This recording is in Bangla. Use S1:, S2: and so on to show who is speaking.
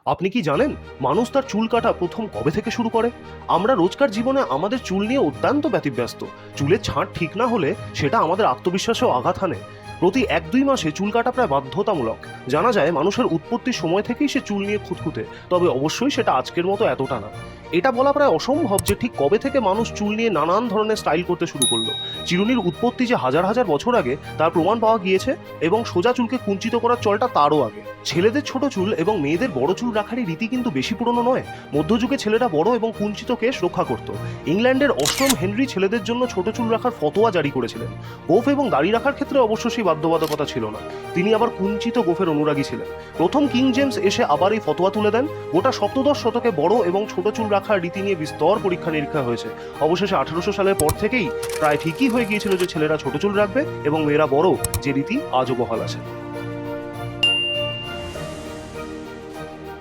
S1: আপনি কি জানেন মানুষ তার চুল কাটা প্রথম কবে থেকে শুরু করে? আমরা রোজকার জীবনে আমাদের চুল নিয়ে অত্যন্ত ব্যতিব্যস্ত। চুলের ছাঁট ঠিক না হলে সেটা আমাদের আত্মবিশ্বাসেও আঘাত হানে। প্রতি 1-2 মাসে চুল কাটা প্রায় বাধ্যতামূলক। জানা যায় মানুষের উৎপত্তির সময় থেকেই সে চুল নিয়ে খুঁতখুঁতে, তবে অবশ্যই সেটা আজকের মতো এতটা না। এটা বলা প্রায় অসম্ভব যে ঠিক কবে থেকে মানুষ চুল নিয়ে নানান ধরনের স্টাইল করতে শুরু করলো। চিরুনির উৎপত্তি যে হাজার হাজার বছর আগে তার প্রমাণ পাওয়া গিয়েছে, এবং সোজা চুলকে কুঞ্চিত করার চলটা তারও আগে। ছেলেদের ছোট চুল এবং মেয়েদের বড় চুল রাখারই রীতি কিন্তু বেশি পুরনো নয়। মধ্যযুগে ছেলেরা বড় এবং কুঞ্চিত কেশ রক্ষা করত। ইংল্যান্ডের অষ্টম হেনরি ছেলেদের জন্য ছোট চুল রাখার ফতোয়া জারি করেছিলেন। গোঁফ এবং দাড়ি রাখার ক্ষেত্রে অবশ্য সেই বাধ্যবাধকতা ছিল না। তিনি আবার কুঞ্চিত গোঁফের অনুরাগী ছিলেন। প্রথম কিং জেমস এসে আবার এই ফতোয়া তুলে দেন। গোটা সপ্তদশ শতকে বড় এবং ছোট চুল রাখার রীতি নিয়ে বিস্তর পরীক্ষা নিরীক্ষা হয়েছে। অবশেষে 1800 সালের পর থেকেই প্রায় ঠিকই হয়ে গিয়েছিল যে ছেলেরা ছোট চুল রাখবে এবং মেয়েরা বড়, যে রীতি আজও বহাল আছে।